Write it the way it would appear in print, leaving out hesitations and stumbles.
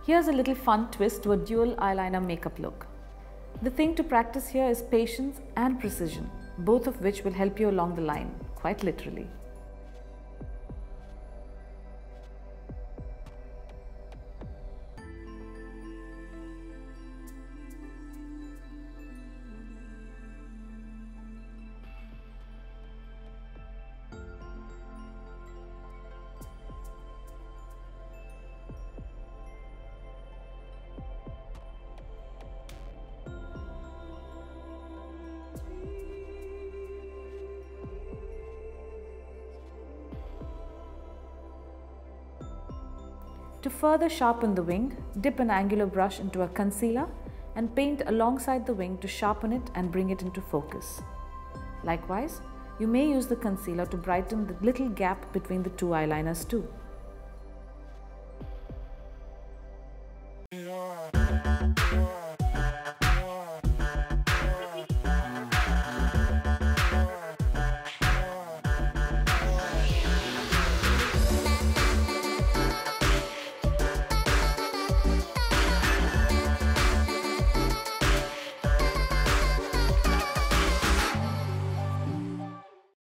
Here's a little fun twist to a dual eyeliner makeup look. The thing to practice here is patience and precision, both of which will help you along the line, quite literally. To further sharpen the wing, dip an angular brush into a concealer and paint alongside the wing to sharpen it and bring it into focus. Likewise, you may use the concealer to brighten the little gap between the two eyeliners too.